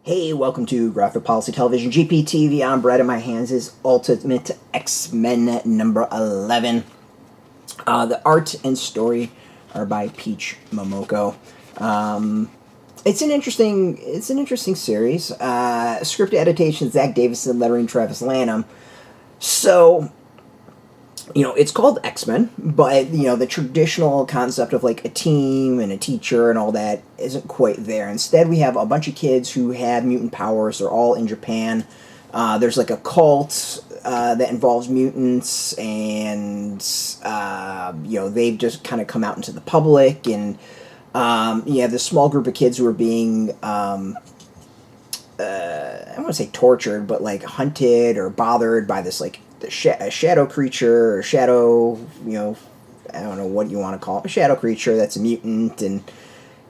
Hey, welcome to Graphic Policy Television GPTV. I'm Brett, and my hands is Ultimate X-Men number 11. The art and story are by Peach Momoko. It's an interesting series. Script adaptation: Zack, Davisson, lettering Travis Lanham. So, it's called X-Men, but, the traditional concept of, like, a team and a teacher and all that isn't quite there. Instead, we have a bunch of kids who have mutant powers. They're all in Japan. There's, like, a cult that involves mutants, and, they've just kind of come out into the public, and you have this small group of kids who are being, I don't want to say tortured, but, like, hunted or bothered by this, like, a shadow creature, or shadow, I don't know what you want to call it, a shadow creature that's a mutant, and,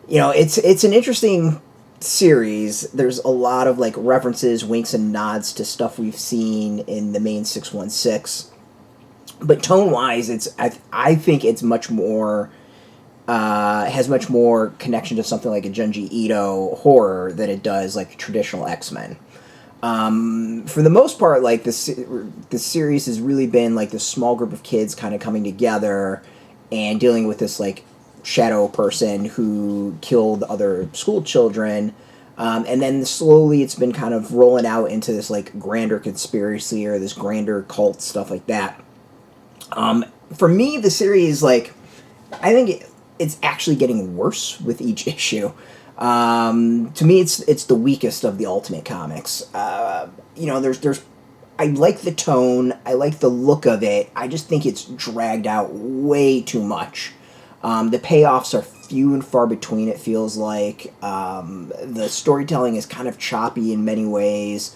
it's an interesting series. There's a lot of, like, references, winks, and nods to stuff we've seen in the main 616, but tone-wise, I think it's much more, has much more connection to something like a Junji Ito horror than it does, like, traditional X-Men. For the most part, like, the series has really been, like, this small group of kids kind of coming together and dealing with this, like, shadow person who killed other school children. And then slowly it's been kind of rolling out into this, like, grander conspiracy or this grander cult, stuff like that. For me, the series, like, I think it's actually getting worse with each issue. To me, it's the weakest of the Ultimate comics. There's I like the tone, I like the look of it. I just think it's dragged out way too much. The payoffs are few and far between. It feels like the storytelling is kind of choppy in many ways.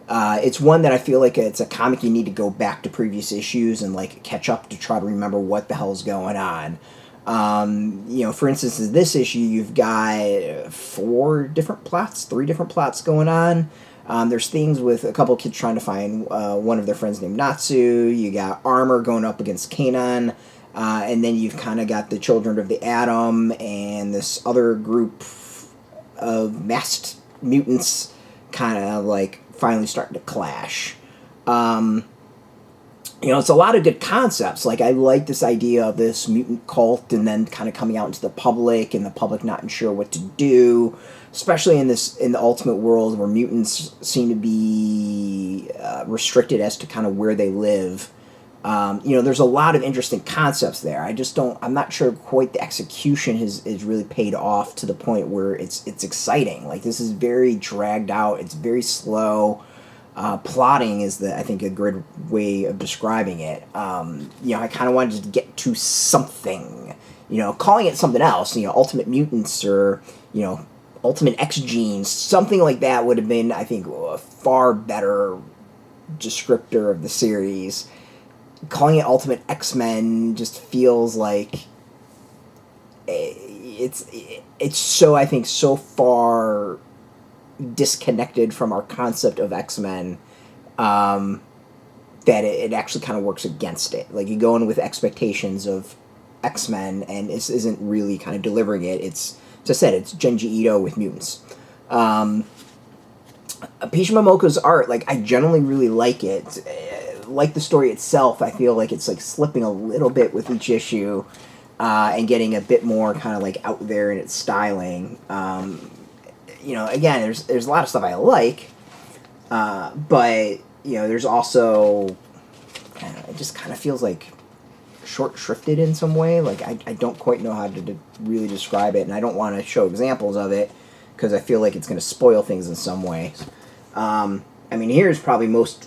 It's one that I feel like it's a comic you need to go back to previous issues and, like, catch up to try to remember what the hell's going on. For instance, in this issue, you've got three different plots going on. There's things with a couple of kids trying to find one of their friends named Natsu. You got Armor going up against Kanan. And then you've kind of got the Children of the Atom and this other group of masked mutants kind of, like, finally starting to clash. It's a lot of good concepts. Like, I like this idea of this mutant cult and then kind of coming out into the public and the public not sure what to do, especially in the Ultimate world where mutants seem to be restricted as to kind of where they live. There's a lot of interesting concepts there. I'm not sure quite the execution is really paid off to the point where it's exciting. Like, this is very dragged out. It's very slow. Plotting is, I think, a good way of describing it. I kind of wanted to get to something, calling it something else, Ultimate Mutants or, Ultimate X Genes, something like that would have been, I think, a far better descriptor of the series. Calling it Ultimate X-Men just feels like it's so, I think, so far disconnected from our concept of X-Men that it actually kind of works against it. Like, you go in with expectations of X-Men and this isn't really kind of delivering it. It's, as I said, it's Junji Ito with mutants. Peach Momoko's art, like, I generally really like it. Like the story itself, I feel like it's, like, slipping a little bit with each issue and getting a bit more kind of, like, out there in its styling. Again, there's a lot of stuff I like, but, there's also, I don't know, it just kind of feels like short-shrifted in some way. Like, I don't quite know how to really describe it, and I don't want to show examples of it, because I feel like it's going to spoil things in some ways. Here's probably most,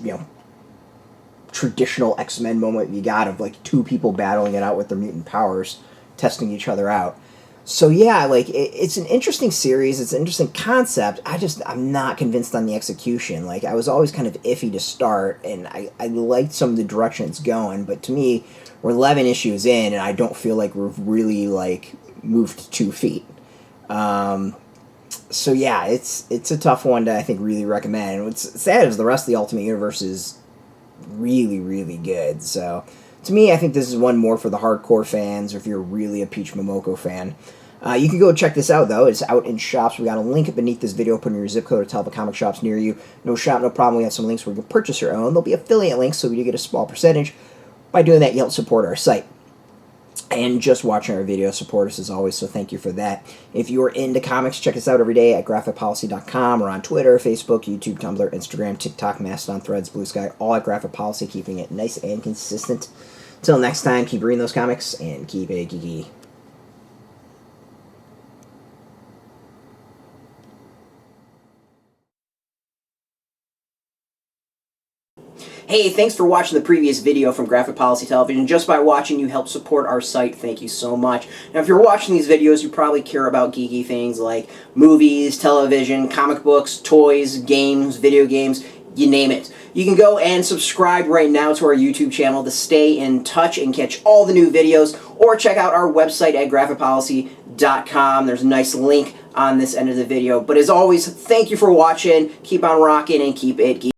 traditional X-Men moment you got of, like, two people battling it out with their mutant powers, testing each other out. So, yeah, like, it's an interesting series, it's an interesting concept. I'm not convinced on the execution. Like, I was always kind of iffy to start, and I liked some of the direction it's going, but to me, we're 11 issues in, and I don't feel like we've really, like, moved 2 feet. So, yeah, it's a tough one to, I think, really recommend. And what's sad is the rest of the Ultimate Universe is really, really good. So, to me, I think this is one more for the hardcore fans, or if you're really a Peach Momoko fan. You can go check this out, though. It's out in shops. We got a link beneath this video. Put in your zip code to tell the comic shops near you. No shop, no problem. We have some links where you can purchase your own. There'll be affiliate links, so we do get a small percentage. By doing that, you help support our site. And just watching our videos support us as always, so thank you for that. If you are into comics, check us out every day at graphicpolicy.com or on Twitter, Facebook, YouTube, Tumblr, Instagram, TikTok, Mastodon, Threads, Blue Sky, all at Graphic Policy, keeping it nice and consistent. Until next time, keep reading those comics and keep it geeky. Hey, thanks for watching the previous video from Graphic Policy Television. Just by watching, you help support our site. Thank you so much. Now, if you're watching these videos, you probably care about geeky things like movies, television, comic books, toys, games, video games, you name it. You can go and subscribe right now to our YouTube channel to stay in touch and catch all the new videos, or check out our website at graphicpolicy.com. There's a nice link on this end of the video. But as always, thank you for watching. Keep on rocking and keep it geeky.